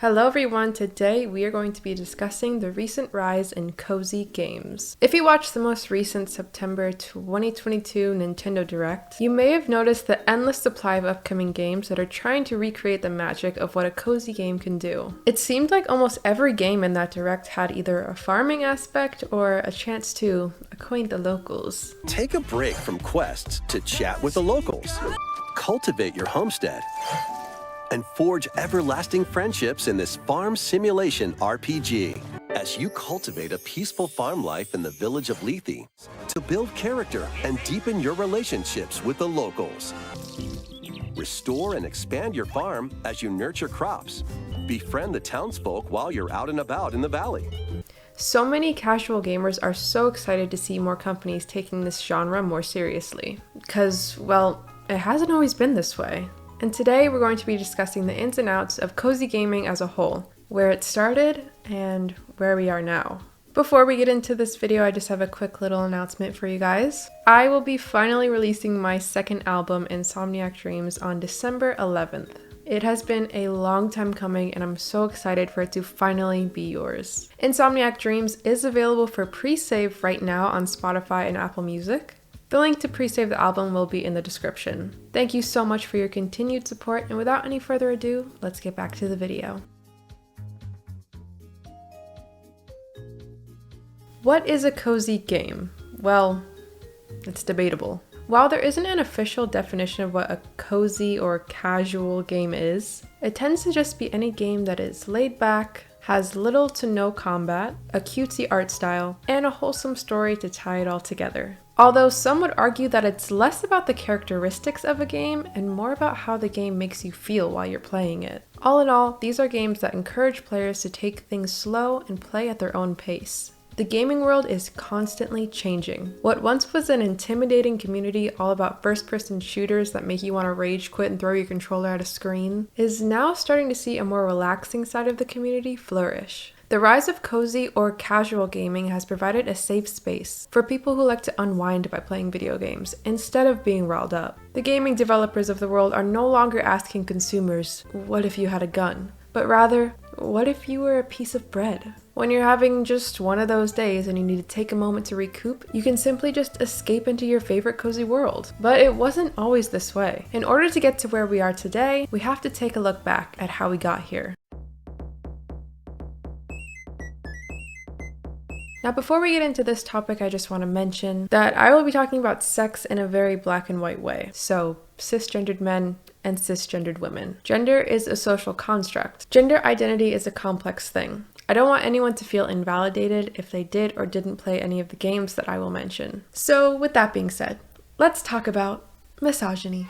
Hello everyone, today we are going to be discussing the recent rise in cozy games. If you watched the most recent September 2022 Nintendo Direct, you may have noticed the endless supply of upcoming games that are trying to recreate the magic of what a cozy game can do. It seemed like almost every game in that Direct had either a farming aspect or a chance to acquaint the locals. Take a break from quests to chat with the locals. Cultivate your homestead and forge everlasting friendships in this farm simulation RPG as you cultivate a peaceful farm life in the village of Lethe to build character and deepen your relationships with the locals. Restore and expand your farm as you nurture crops. Befriend the townsfolk while you're out and about in the valley. So many casual gamers are so excited to see more companies taking this genre more seriously. Because, well, it hasn't always been this way. And today we're going to be discussing the ins and outs of cozy gaming as a whole, where it started and where we are now. Before we get into this video, I just have a quick little announcement for you guys. I will be finally releasing my second album, Insomniac Dreams, on December 11th. It has been a long time coming and I'm so excited for it to finally be yours. Insomniac Dreams is available for pre-save right now on Spotify and Apple Music. The link to pre-save the album will be in the description. Thank you so much for your continued support, and without any further ado, let's get back to the video. What is a cozy game? Well, it's debatable. While there isn't an official definition of what a cozy or casual game is, it tends to just be any game that is laid back, has little to no combat, a cutesy art style, and a wholesome story to tie it all together. Although some would argue that it's less about the characteristics of a game and more about how the game makes you feel while you're playing it. All in all, these are games that encourage players to take things slow and play at their own pace. The gaming world is constantly changing. What once was an intimidating community all about first-person shooters that make you want to rage quit and throw your controller at a screen is now starting to see a more relaxing side of the community flourish. The rise of cozy or casual gaming has provided a safe space for people who like to unwind by playing video games instead of being riled up. The gaming developers of the world are no longer asking consumers, "What if you had a gun?" but rather, "What if you were a piece of bread?" When you're having just one of those days and you need to take a moment to recoup, you can simply just escape into your favorite cozy world. But it wasn't always this way. In order to get to where we are today, we have to take a look back at how we got here. Now, before we get into this topic, I just want to mention that I will be talking about sex in a very black and white way. So, cisgendered men and cisgendered women. Gender is a social construct. Gender identity is a complex thing. I don't want anyone to feel invalidated if they did or didn't play any of the games that I will mention. So, with that being said, let's talk about misogyny.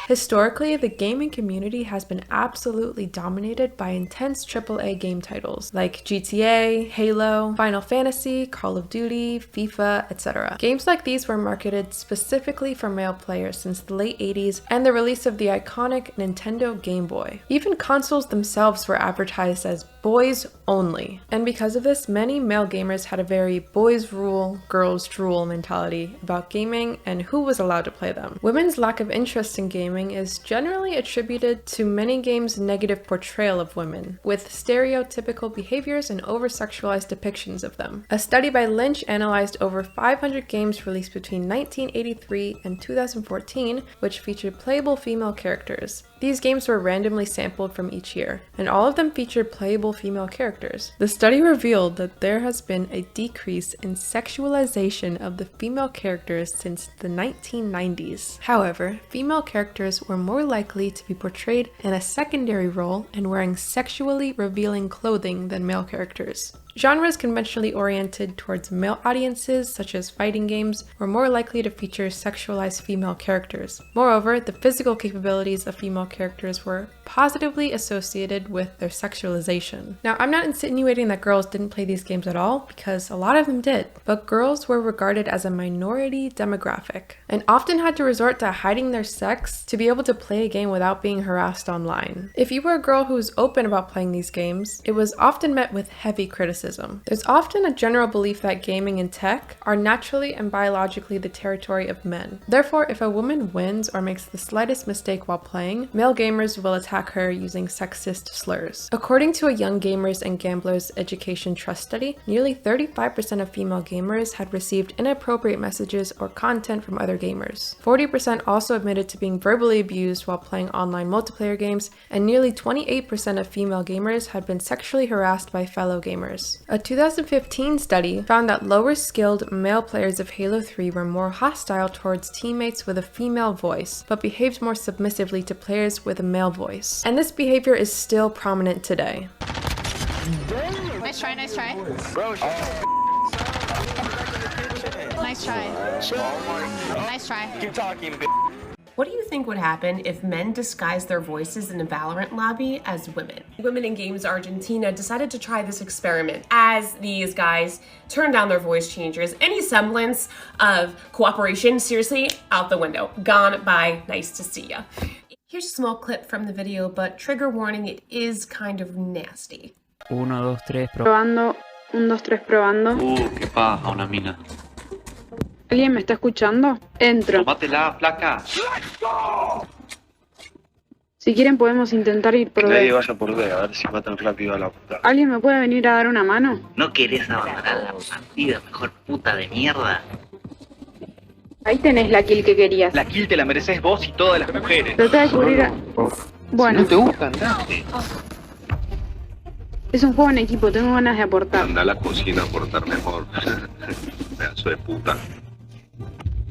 Historically, the gaming community has been absolutely dominated by intense AAA game titles like GTA, Halo, Final Fantasy, Call of Duty, FIFA, etc. Games like these were marketed specifically for male players since the late 80s and the release of the iconic Nintendo Game Boy. Even consoles themselves were advertised as boys only. And because of this, many male gamers had a very boys rule, girls drool mentality about gaming and who was allowed to play them. Women's lack of interest in gaming is generally attributed to many games' negative portrayal of women, with stereotypical behaviors and over-sexualized depictions of them. A study by Lynch analyzed over 500 games released between 1983 and 2014, which featured playable female characters. These games were randomly sampled from each year, and all of them featured playable female characters. The study revealed that there has been a decrease in sexualization of the female characters since the 1990s. However, female characters were more likely to be portrayed in a secondary role and wearing sexually revealing clothing than male characters. Genres conventionally oriented towards male audiences, such as fighting games, were more likely to feature sexualized female characters. Moreover, the physical capabilities of female characters were positively associated with their sexualization. Now, I'm not insinuating that girls didn't play these games at all, because a lot of them did, but girls were regarded as a minority demographic, and often had to resort to hiding their sex to be able to play a game without being harassed online. If you were a girl who was open about playing these games, it was often met with heavy criticism. criticism. There's often a general belief that gaming and tech are naturally and biologically the territory of men. Therefore, if a woman wins or makes the slightest mistake while playing, male gamers will attack her using sexist slurs. According to a Young Gamers and Gamblers Education Trust study, nearly 35% of female gamers had received inappropriate messages or content from other gamers. 40% also admitted to being verbally abused while playing online multiplayer games, and nearly 28% of female gamers had been sexually harassed by fellow gamers. A 2015 study found that lower skilled male players of Halo 3 were more hostile towards teammates with a female voice, but behaved more submissively to players with a male voice. And this behavior is still prominent today. Nice try, nice try. Nice try. Nice try. Keep talking, bitch. What do you think would happen if men disguised their voices in a Valorant lobby as women? Women in Games Argentina decided to try this experiment as these guys turned down their voice changers. Any semblance of cooperation, seriously, out the window. Gone by nice to see ya. Here's a small clip from the video, but trigger warning, it is kind of nasty. 1, 2, 3, Probando, 1, 2, 3, probando. Qué paja, una mina. ¿Alguien me está escuchando? Entro. Tómatela, flaca. Si quieren podemos intentar ir por Nadie B. vaya por B, a ver si va tan rápido a la puta. ¿Alguien me puede venir a dar una mano? ¿No querés abandonar la partida, mejor puta de mierda? Ahí tenés la kill que querías. La kill te la mereces vos y todas las mujeres. Trata de cubrir a... Bueno, Si no te gusta, andate. es un juego en equipo, tengo ganas de aportar. Anda a la cocina a aportar mejor. Pedazo de puta.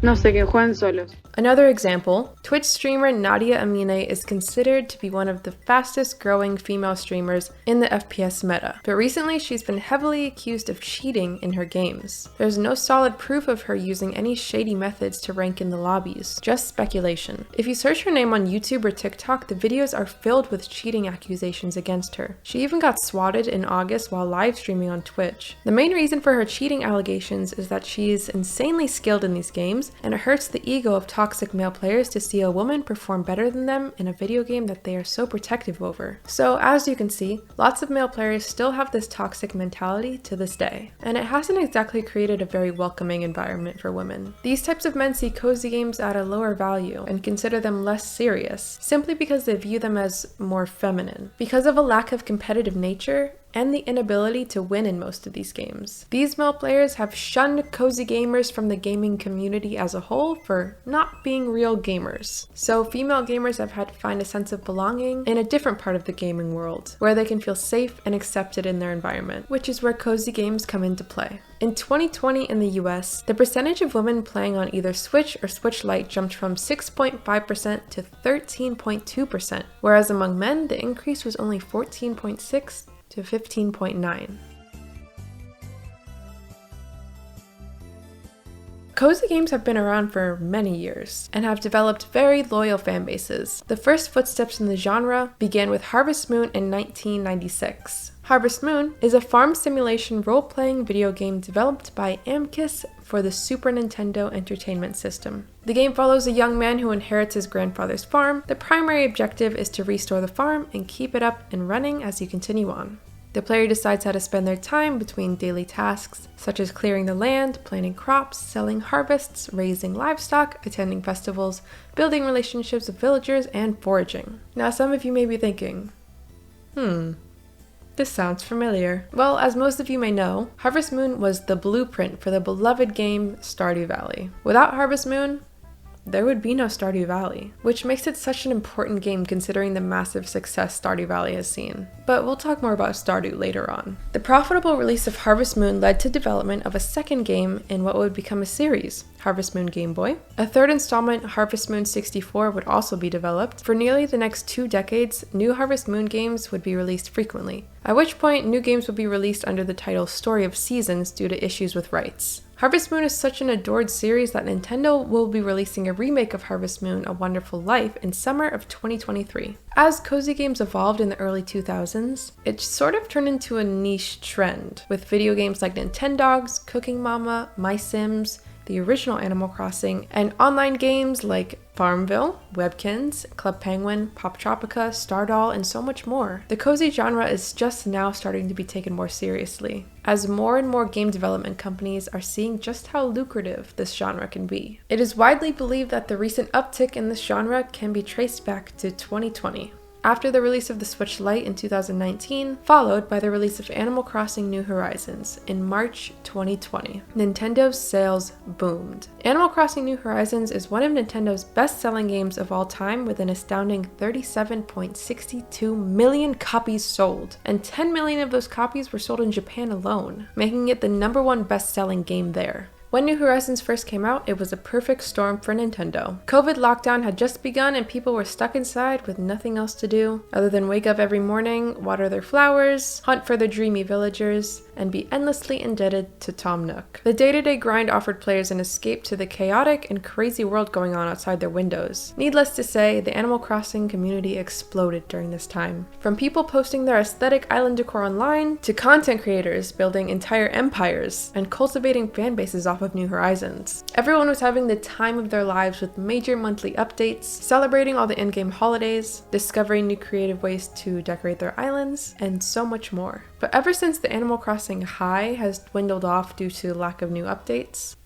No sé, que jueguen solos. Another example, Twitch streamer Nadia Amine is considered to be one of the fastest growing female streamers in the FPS meta, but recently she's been heavily accused of cheating in her games. There's no solid proof of her using any shady methods to rank in the lobbies, just speculation. If you search her name on YouTube or TikTok, the videos are filled with cheating accusations against her. She even got swatted in August while live streaming on Twitch. The main reason for her cheating allegations is that she is insanely skilled in these games, and it hurts the ego of toxic male players to see a woman perform better than them in a video game that they are so protective over. So as you can see, lots of male players still have this toxic mentality to this day, and it hasn't exactly created a very welcoming environment for women. These types of men see cozy games at a lower value and consider them less serious, simply because they view them as more feminine. Because of a lack of competitive nature, and the inability to win in most of these games. These male players have shunned cozy gamers from the gaming community as a whole for not being real gamers. So female gamers have had to find a sense of belonging in a different part of the gaming world, where they can feel safe and accepted in their environment, which is where cozy games come into play. In 2020 in the US, the percentage of women playing on either Switch or Switch Lite jumped from 6.5% to 13.2%, whereas among men, the increase was only 14.6% to 15.9%. Cozy games have been around for many years and have developed very loyal fan bases. The first footsteps in the genre began with Harvest Moon in 1996. Harvest Moon is a farm simulation role-playing video game developed by Amicus for the Super Nintendo Entertainment System. The game follows a young man who inherits his grandfather's farm. The primary objective is to restore the farm and keep it up and running as you continue on. The player decides how to spend their time between daily tasks, such as clearing the land, planting crops, selling harvests, raising livestock, attending festivals, building relationships with villagers, and foraging. Now some of you may be thinking, this sounds familiar. Well, as most of you may know, Harvest Moon was the blueprint for the beloved game Stardew Valley. Without Harvest Moon, there would be no Stardew Valley, which makes it such an important game considering the massive success Stardew Valley has seen. But we'll talk more about Stardew later on. The profitable release of Harvest Moon led to development of a second game in what would become a series, Harvest Moon Game Boy. A third installment, Harvest Moon 64, would also be developed. For nearly the next 2 decades, new Harvest Moon games would be released frequently, at which point new games would be released under the title Story of Seasons due to issues with rights. Harvest Moon is such an adored series that Nintendo will be releasing a remake of Harvest Moon: A Wonderful Life in summer of 2023. As cozy games evolved in the early 2000s, it sort of turned into a niche trend, with video games like Nintendogs, Cooking Mama, My Sims, the original Animal Crossing, and online games like Farmville, Webkins, Club Penguin, Pop Tropica, Stardoll, and so much more. The cozy genre is just now starting to be taken more seriously, as more and more game development companies are seeing just how lucrative this genre can be. It is widely believed that the recent uptick in this genre can be traced back to 2020. After the release of the Switch Lite in 2019, followed by the release of Animal Crossing New Horizons in March 2020, Nintendo's sales boomed. Animal Crossing New Horizons is one of Nintendo's best-selling games of all time, with an astounding 37.62 million copies sold, and 10 million of those copies were sold in Japan alone, making it the #1 best-selling game there. When New Horizons first came out, it was a perfect storm for Nintendo. COVID lockdown had just begun and people were stuck inside with nothing else to do other than wake up every morning, water their flowers, hunt for the dreamy villagers, and be endlessly indebted to Tom Nook. The day-to-day grind offered players an escape to the chaotic and crazy world going on outside their windows. Needless to say, the Animal Crossing community exploded during this time. From people posting their aesthetic island decor online, to content creators building entire empires and cultivating fan bases off of New Horizons. Everyone was having the time of their lives with major monthly updates, celebrating all the in-game holidays, discovering new creative ways to decorate their islands, and so much more. But ever since the Animal Crossing high has dwindled off due to lack of new updates,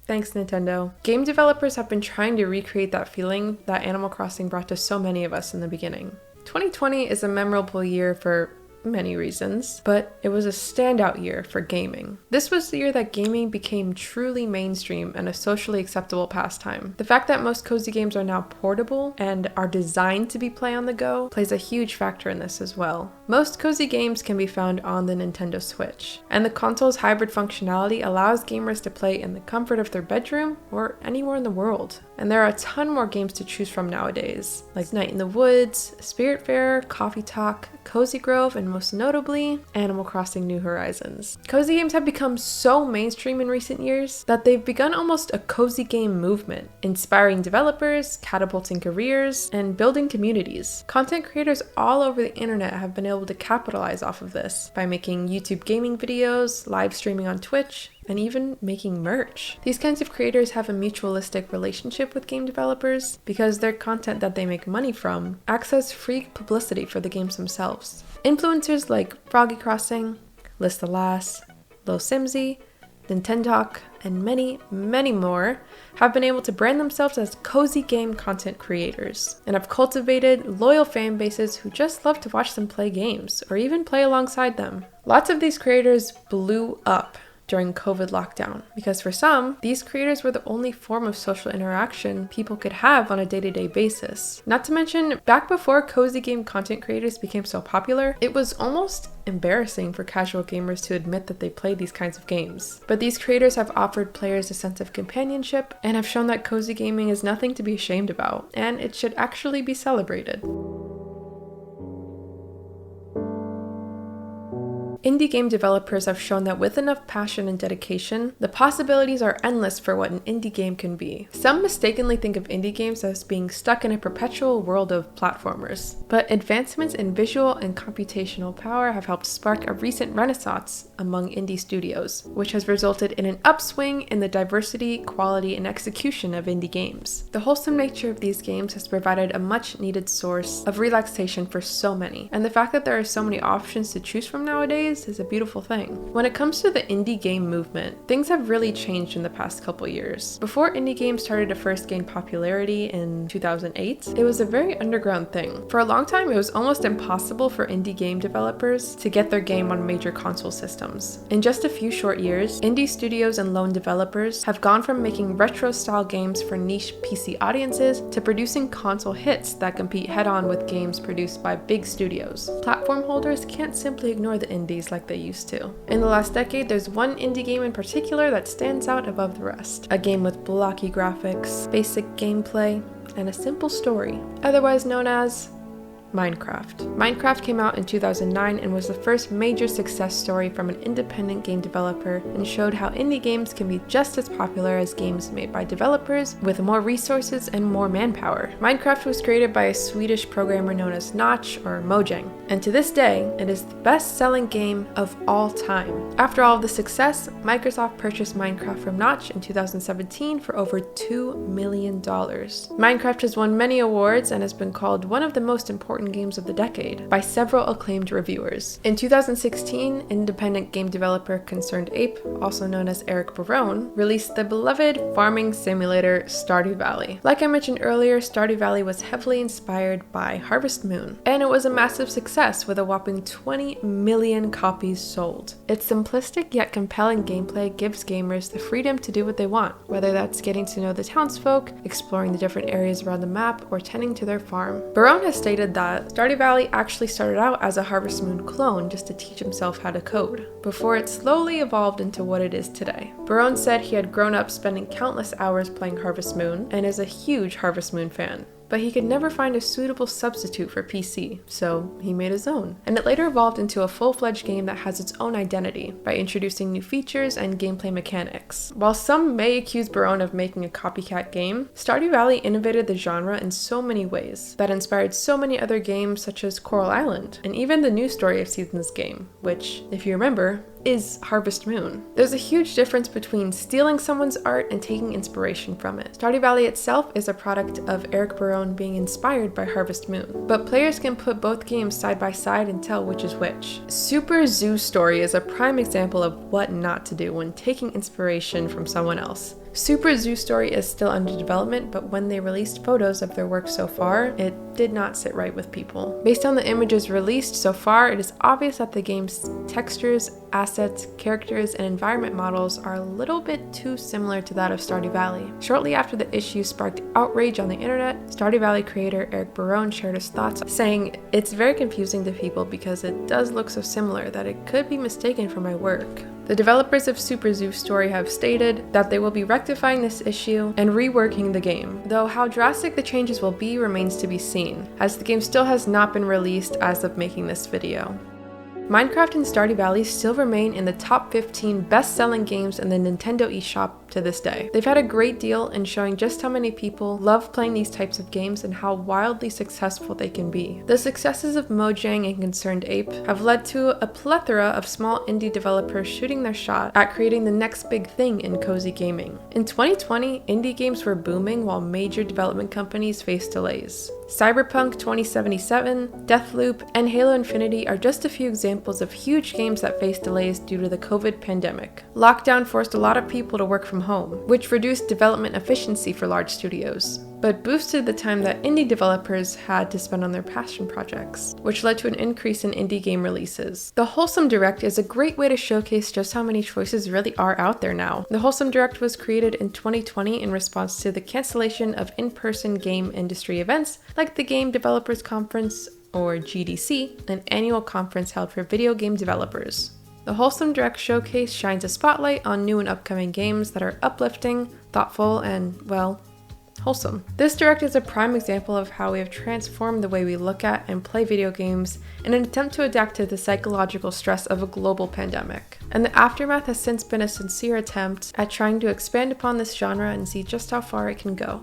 thanks Nintendo, game developers have been trying to recreate that feeling that Animal Crossing brought to so many of us in the beginning. 2020 is a memorable year for many reasons, but it was a standout year for gaming. This was the year that gaming became truly mainstream and a socially acceptable pastime. The fact that most cozy games are now portable and are designed to be play on the go plays a huge factor in this as well. Most cozy games can be found on the Nintendo Switch, and the console's hybrid functionality allows gamers to play in the comfort of their bedroom or anywhere in the world. And there are a ton more games to choose from nowadays, like Night in the Woods, Spiritfarer, Coffee Talk, Cozy Grove, and most notably, Animal Crossing New Horizons. Cozy games have become so mainstream in recent years that they've begun almost a cozy game movement, inspiring developers, catapulting careers, and building communities. Content creators all over the internet have been able to capitalize off of this by making YouTube gaming videos, live streaming on Twitch, and even making merch. These kinds of creators have a mutualistic relationship with game developers because their content that they make money from acts as free publicity for the games themselves. Influencers like Froggy Crossing, Lista Lass, Lil Simsy, Nintendoc, and many, many more have been able to brand themselves as cozy game content creators and have cultivated loyal fan bases who just love to watch them play games or even play alongside them. Lots of these creators blew up during COVID lockdown, because for some, these creators were the only form of social interaction people could have on a day-to-day basis. Not to mention, back before cozy game content creators became so popular, it was almost embarrassing for casual gamers to admit that they played these kinds of games. But these creators have offered players a sense of companionship and have shown that cozy gaming is nothing to be ashamed about, and it should actually be celebrated. Indie game developers have shown that with enough passion and dedication, the possibilities are endless for what an indie game can be. Some mistakenly think of indie games as being stuck in a perpetual world of platformers, but advancements in visual and computational power have helped spark a recent renaissance among indie studios, which has resulted in an upswing in the diversity, quality, and execution of indie games. The wholesome nature of these games has provided a much-needed source of relaxation for so many, and the fact that there are so many options to choose from nowadays is a beautiful thing. When it comes to the indie game movement, things have really changed in the past couple years. Before indie games started to first gain popularity in 2008, it was a very underground thing. For a long time, it was almost impossible for indie game developers to get their game on major console systems. In just a few short years, indie studios and lone developers have gone from making retro-style games for niche PC audiences to producing console hits that compete head-on with games produced by big studios. Platform holders can't simply ignore the indies like they used to. In the last decade, there's one indie game in particular that stands out above the rest. A game with blocky graphics, basic gameplay, and a simple story, otherwise known as Minecraft. Minecraft came out in 2009 and was the first major success story from an independent game developer and showed how indie games can be just as popular as games made by developers with more resources and more manpower. Minecraft was created by a Swedish programmer known as Notch or Mojang, and to this day, it is the best-selling game of all time. After all of the success, Microsoft purchased Minecraft from Notch in 2017 for over $2 million. Minecraft has won many awards and has been called one of the most important games of the decade by several acclaimed reviewers. In 2016, independent game developer Concerned Ape, also known as Eric Barone, released the beloved farming simulator Stardew Valley. Like I mentioned earlier, Stardew Valley was heavily inspired by Harvest Moon, and it was a massive success with a whopping 20 million copies sold. Its simplistic yet compelling gameplay gives gamers the freedom to do what they want, whether that's getting to know the townsfolk, exploring the different areas around the map, or tending to their farm. Barone has stated that Stardew Valley actually started out as a Harvest Moon clone just to teach himself how to code, before it slowly evolved into what it is today. Barone said he had grown up spending countless hours playing Harvest Moon and is a huge Harvest Moon fan, but he could never find a suitable substitute for PC, so he made his own. And it later evolved into a full-fledged game that has its own identity by introducing new features and gameplay mechanics. While some may accuse Barone of making a copycat game, Stardew Valley innovated the genre in so many ways that inspired so many other games such as Coral Island, and even the new Story of Seasons game, which, if you remember, is Harvest Moon. There's a huge difference between stealing someone's art and taking inspiration from it. Stardew Valley itself is a product of Eric Barone being inspired by Harvest Moon, but players can put both games side by side and tell which is which. Super Zoo Story is a prime example of what not to do when taking inspiration from someone else. Super Zoo Story is still under development, but when they released photos of their work so far, it did not sit right with people. Based on the images released so far, it is obvious that the game's textures, assets, characters, and environment models are a little bit too similar to that of Stardew Valley. Shortly after the issue sparked outrage on the internet, Stardew Valley creator Eric Barone shared his thoughts, saying, "It's very confusing to people because it does look so similar that it could be mistaken for my work." The developers of Super Zoo Story have stated that they will be rectifying this issue and reworking the game, though how drastic the changes will be remains to be seen, as the game still has not been released as of making this video. Minecraft and Stardew Valley still remain in the top 15 best-selling games in the Nintendo eShop to this day. They've had a great deal in showing just how many people love playing these types of games and how wildly successful they can be. The successes of Mojang and Concerned Ape have led to a plethora of small indie developers shooting their shot at creating the next big thing in cozy gaming. In 2020, indie games were booming while major development companies faced delays. Cyberpunk 2077, Deathloop, and Halo Infinity are just a few examples of huge games that faced delays due to the COVID pandemic. Lockdown forced a lot of people to work from home, which reduced development efficiency for large studios, but boosted the time that indie developers had to spend on their passion projects, which led to an increase in indie game releases. The Wholesome Direct is a great way to showcase just how many choices really are out there now. The Wholesome Direct was created in 2020 in response to the cancellation of in-person game industry events like the Game Developers Conference, or GDC, an annual conference held for video game developers. The Wholesome Direct Showcase shines a spotlight on new and upcoming games that are uplifting, thoughtful, and, well, wholesome. This Direct is a prime example of how we have transformed the way we look at and play video games in an attempt to adapt to the psychological stress of a global pandemic. And the aftermath has since been a sincere attempt at trying to expand upon this genre and see just how far it can go.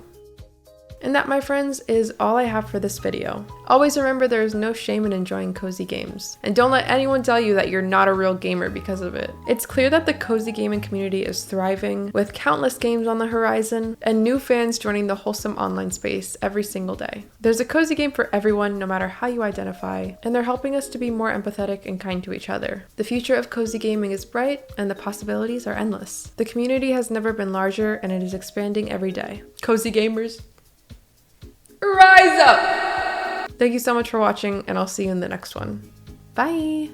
And that, my friends, is all I have for this video. Always remember there is no shame in enjoying cozy games. And don't let anyone tell you that you're not a real gamer because of it. It's clear that the cozy gaming community is thriving, with countless games on the horizon, and new fans joining the wholesome online space every single day. There's a cozy game for everyone, no matter how you identify, and they're helping us to be more empathetic and kind to each other. The future of cozy gaming is bright, and the possibilities are endless. The community has never been larger, and it is expanding every day. Cozy gamers, rise up! Thank you so much for watching, and I'll see you in the next one. Bye!